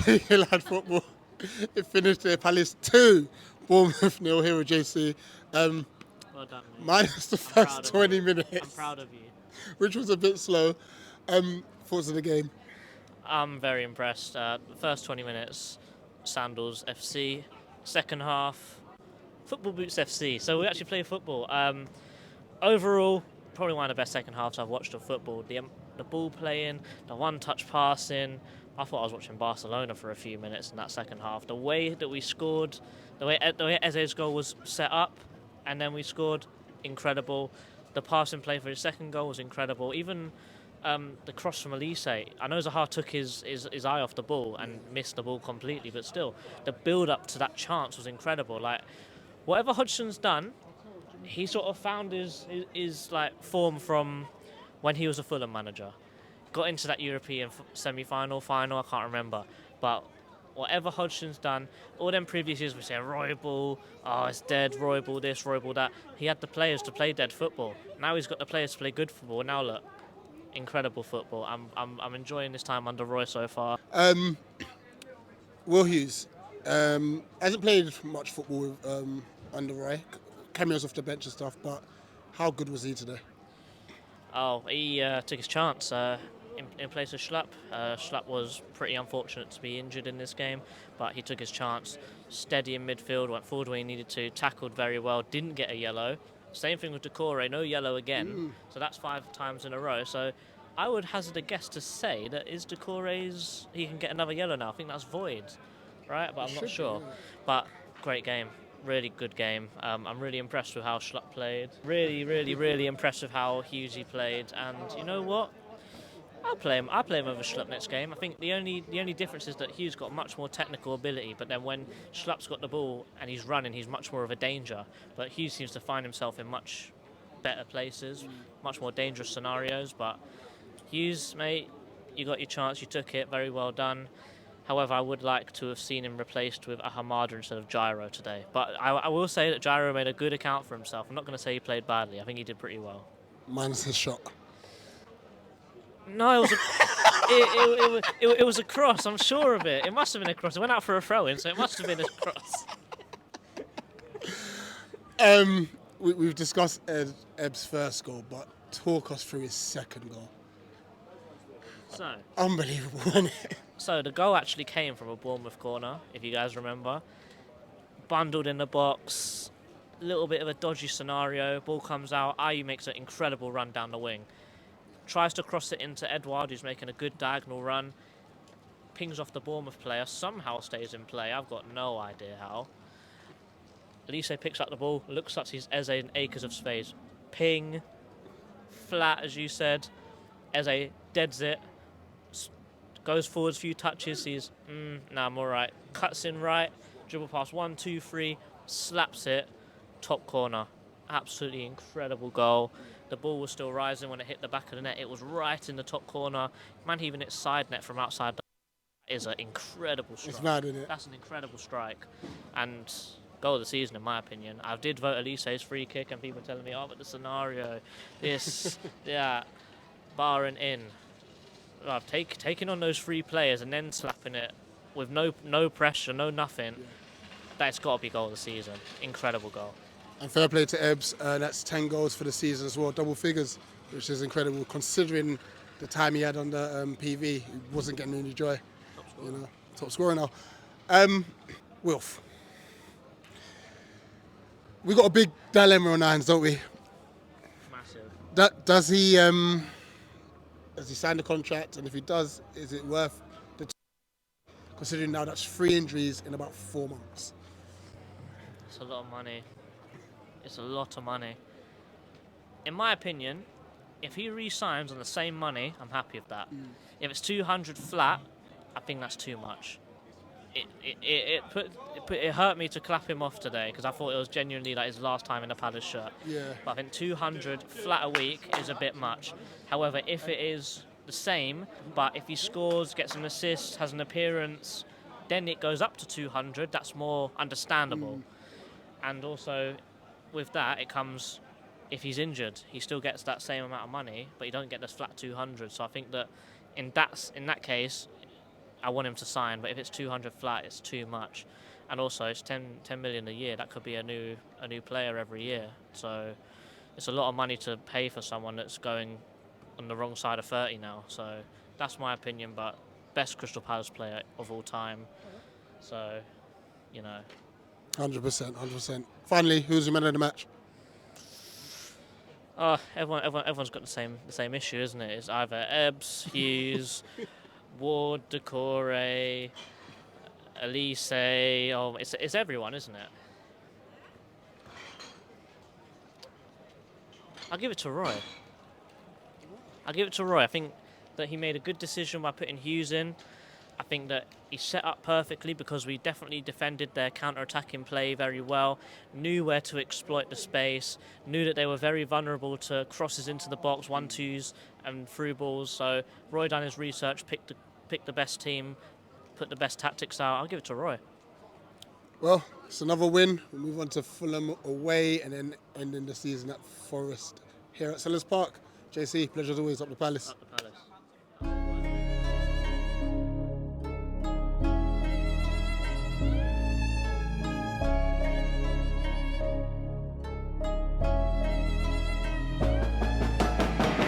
Hill had football. It finished at Palace 2, Bournemouth 0 here with JC. Well done, mate. Minus the I'm first proud of 20 you. minutes. I'm proud of you. Which was a bit slow. Thoughts of the game? I'm very impressed. The first 20 minutes, Sandals FC. Second half, Football Boots FC. So we actually play football. Overall, probably one of the best second halves I've watched of football. The ball playing, the one-touch passing. I thought I was watching Barcelona for a few minutes in that second half. The way that we scored, the way Eze's goal was set up, and then we scored, incredible. The passing play for his second goal was incredible. Even the cross from Elise, I know Zaha took his eye off the ball and missed the ball completely, but still, the build-up to that chance was incredible. Like, whatever Hodgson's done, he sort of found his like form from when he was a Fulham manager. Got into that European semi-final, final, I can't remember. But whatever Hodgson's done, all them previous years we say Roybal, oh it's dead, Roybal this, Roybal that. He had the players to play dead football. Now he's got the players to play good football. Now look, incredible football. I'm enjoying this time under Roy so far. Will Hughes hasn't played much football with, under Roy. Cameos off the bench and stuff, but how good was he today? Oh, he took his chance in place of Schlupp. Schlupp was pretty unfortunate to be injured in this game, but he took his chance. Steady in midfield, went forward when he needed to, tackled very well, didn't get a yellow. Same thing with Decore, no yellow again. So that's 5 times in a row. So I would hazard a guess to say that is Decore's, he can get another yellow now. I think that's void, right? But I'm not sure. But great game. Really good game. I'm really impressed with how Schlupp played. Really impressed with how Hughesy played. And you know what? I'll play him over Schlupp next game. I think the only difference is that Hughes got much more technical ability, but then when Schlupp's got the ball and he's running, he's much more of a danger. But Hughes seems to find himself in much better places, much more dangerous scenarios. But Hughes, mate, you got your chance, you took it, very well done. However, I would like to have seen him replaced with a Hamada instead of Gyro today. But I will say that Gyro made a good account for himself. I'm not going to say he played badly. I think he did pretty well. Minus his shot. No, it was a cross. I'm sure of it. It must have been a cross. It went out for a throw-in, so it must have been a cross. We've discussed Eb's first goal, but talk us through his second goal. So, Unbelievable, wasn't it? So the goal actually came from a Bournemouth corner, if you guys remember. Bundled in the box, a little bit of a dodgy scenario. Ball comes out. Ayew makes an incredible run down the wing. Tries to cross it into Edouard, who's making a good diagonal run. Pings off the Bournemouth player. Somehow stays in play. I've got no idea how. Elise picks up the ball. Looks like he's Eze in acres of space. Ping. Flat, as you said. Eze deads it. Goes forwards, few touches, sees, nah, I'm all right. Cuts in right, dribble pass 1, 2, 3, slaps it, top corner. Absolutely incredible goal. The ball was still rising when it hit the back of the net. It was right in the top corner. Man, even hit side net from outside. That is an incredible strike. It's mad, isn't it? That's an incredible strike. And goal of the season, in my opinion. I did vote Elise's free kick, and people telling me, oh, but the scenario, this, that, bar and in. Taking on those 3 players and then slapping it with no pressure, no nothing, that's got to be goal of the season. Incredible goal. And fair play to Ebbs. That's 10 goals for the season as well, double figures, which is incredible considering the time he had on the PV. He wasn't getting any joy. Top scorer now. Wilf. We got a big dilemma on our hands, don't we? Massive. Does he sign the contract, and if he does, is it worth the considering now that's 3 injuries in about 4 months? It's a lot of money. It's a lot of money. In my opinion, if he re-signs on the same money, I'm happy with that. If it's 200 flat, I think that's too much. It hurt me to clap him off today because I thought it was genuinely like his last time in a Palace shirt. Yeah. But I think 200 flat a week is a bit much. However, if it is the same, but if he scores, gets an assist, has an appearance, then it goes up to 200. That's more understandable. And also, with that, it comes, if he's injured, he still gets that same amount of money, but you don't get this flat 200. So I think that in that case, I want him to sign. But if it's 200 flat, it's too much. And also, it's 10 million a year. That could be a new player every year. So it's a lot of money to pay for someone that's going on the wrong side of 30 now. So that's my opinion. But best Crystal Palace player of all time. So, you know. 100%. Finally, who's your man of the match? Oh, everyone's got the same issue, isn't it? It's either Ebbs, Hughes, Ward, Decore, Elise. Oh, it's everyone, isn't it? I'll give it to Roy. I think that he made a good decision by putting Hughes in. I think that he set up perfectly because we definitely defended their counter-attacking play very well, knew where to exploit the space, knew that they were very vulnerable to crosses into the box, 1-2s and through balls. So Roy done his research, picked the best team, put the best tactics out. I'll give it to Roy. Well, it's another win. We move on to Fulham away and then ending the season at Forest here at Sellers Park. JC, pleasure as always, up the Palace. Up the Palace.